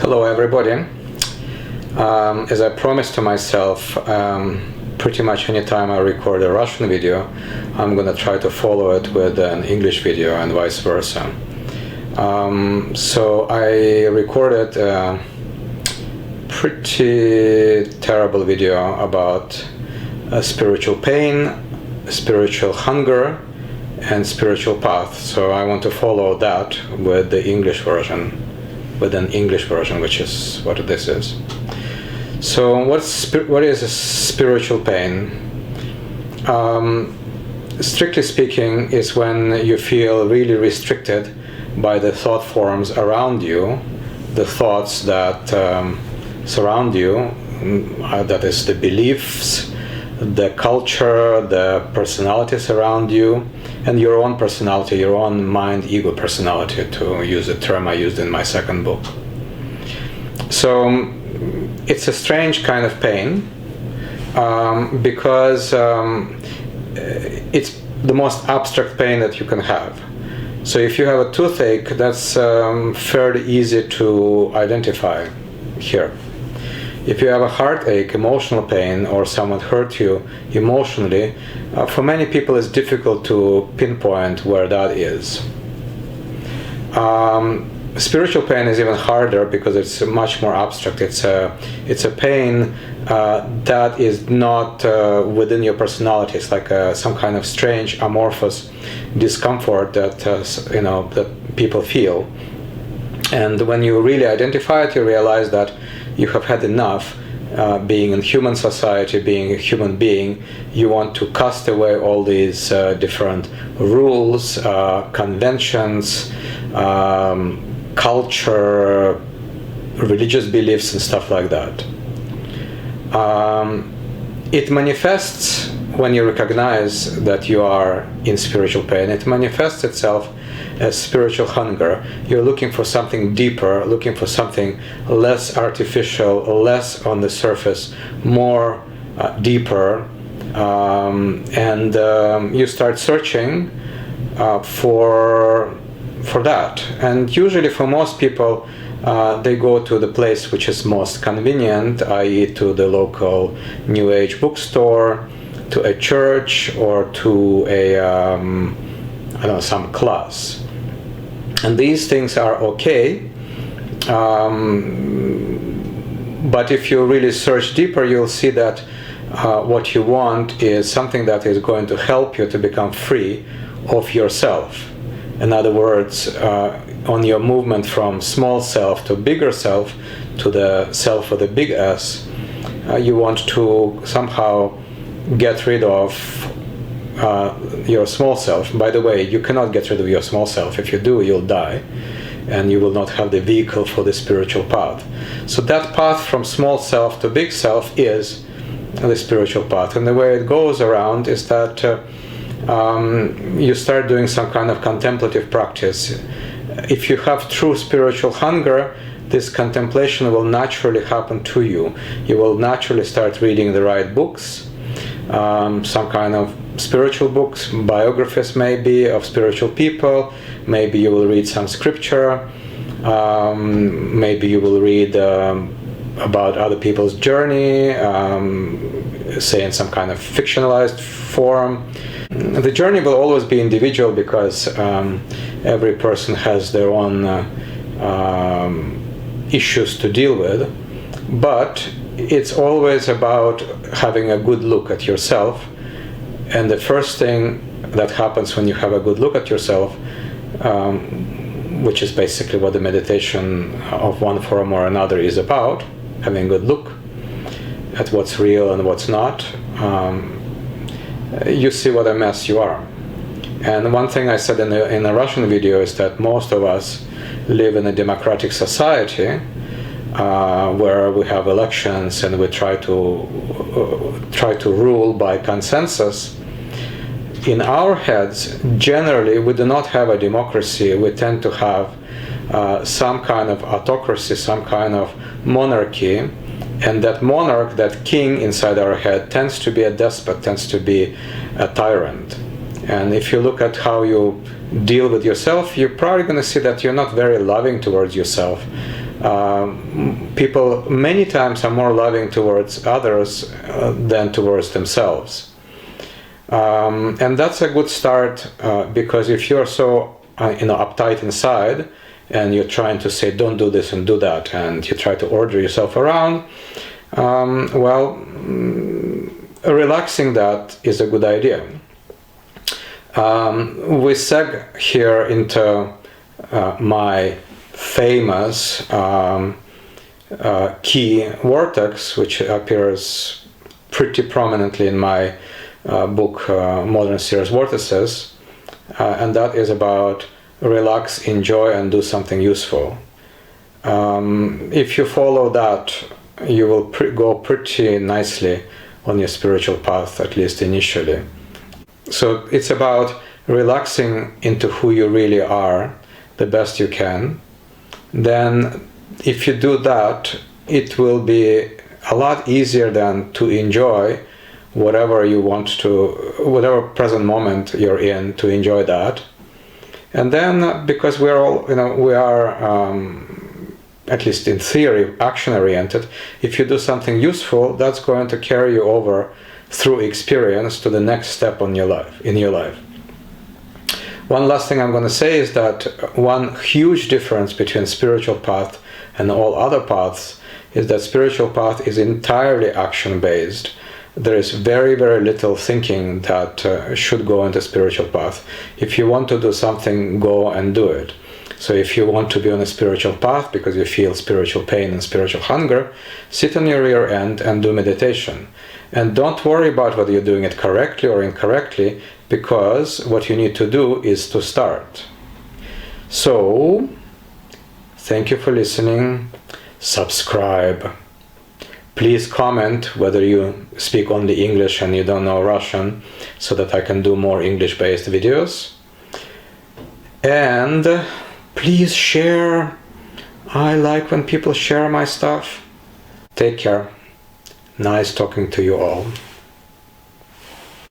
Hello everybody. As I promised to myself, pretty much anytime I record a Russian video, I'm gonna try to follow it with an English video and vice versa. So I recorded a pretty terrible video about spiritual pain, spiritual hunger, and spiritual path. So I want to follow that with the English version, with an English version, which is what this is. So what is a spiritual pain? Strictly speaking, is when you feel really restricted by the thought forms around you, the thoughts that surround you, that is the beliefs, the culture, the personalities around you, and your own personality, your own mind, ego personality, to use a term I used in my second book. So it's a strange kind of pain because it's the most abstract pain that you can have. So if you have a toothache, that's fairly easy to identify here. If you have a heartache, emotional pain, or someone hurt you emotionally, for many people it's difficult to pinpoint where that is. Spiritual pain is even harder because it's much more abstract. It's a pain that is not within your personality. It's like some kind of strange amorphous discomfort that that people feel. And when you really identify it, you realize that you have had enough being in human society, being a human being. You want to cast away all these different rules, conventions, culture, religious beliefs, and stuff like that. It manifests when you recognize that you are in spiritual pain. It manifests itself as spiritual hunger. You're looking for something deeper, looking for something less artificial, less on the surface, more deeper, and you start searching for that. And usually for most people, they go to the place which is most convenient, i.e. to the local New Age bookstore, to a church, or to a some class. And these things are okay, but if you really search deeper, you'll see that what you want is something that is going to help you to become free of yourself. In other words, on your movement from small self to bigger self, to the self with a big S, you want to somehow get rid of your small self. By the way, you cannot get rid of your small self. If you do, you'll die, and you will not have the vehicle for the spiritual path. So that path from small self to big self is the spiritual path. And the way it goes around is that you start doing some kind of contemplative practice. If you have true spiritual hunger, this contemplation will naturally happen to you. You will naturally start reading the right books, some kind of spiritual books, biographies maybe of spiritual people. Maybe you will read some scripture. Maybe you will read about other people's journey, say in some kind of fictionalized form. The journey will always be individual because every person has their own issues to deal with, but it's always about having a good look at yourself. And the first thing that happens when you have a good look at yourself, which is basically what the meditation of one form or another is about, having a good look at what's real and what's not, you see what a mess you are. And one thing I said in a Russian video is that most of us live in a democratic society where we have elections and we try to rule by consensus. In our heads, generally, we do not have a democracy. We tend to have some kind of autocracy, some kind of monarchy, and that monarch, that king inside our head, tends to be a despot, tends to be a tyrant. And if you look at how you deal with yourself, you're probably going to see that you're not very loving towards yourself. People many times are more loving towards others than towards themselves. And that's a good start, because if you're so uptight inside, and you're trying to say don't do this and do that, and you try to order yourself around, relaxing that is a good idea. We seg here into my famous key vortex, which appears pretty prominently in my book Modern Serious Vortices, and that is about relax, enjoy, and do something useful. If you follow that, you will go pretty nicely on your spiritual path, at least initially. So it's about relaxing into who you really are the best you can. Then if you do that, it will be a lot easier than to enjoy whatever you want to, whatever present moment you're in, to enjoy that. And then, because we're all, we are, at least in theory, action-oriented, if you do something useful, that's going to carry you over through experience to the next step in your life. One last thing I'm going to say is that one huge difference between spiritual path and all other paths is that spiritual path is entirely action-based. There is very, very little thinking that should go into spiritual path. If you want to do something, go and do it. So if you want to be on a spiritual path because you feel spiritual pain and spiritual hunger, sit on your rear end and do meditation. And don't worry about whether you're doing it correctly or incorrectly, because what you need to do is to start. So, thank you for listening. Subscribe. Please comment whether you speak only English and you don't know Russian, so that I can do more English-based videos. And please share. I like when people share my stuff. Take care. Nice talking to you all.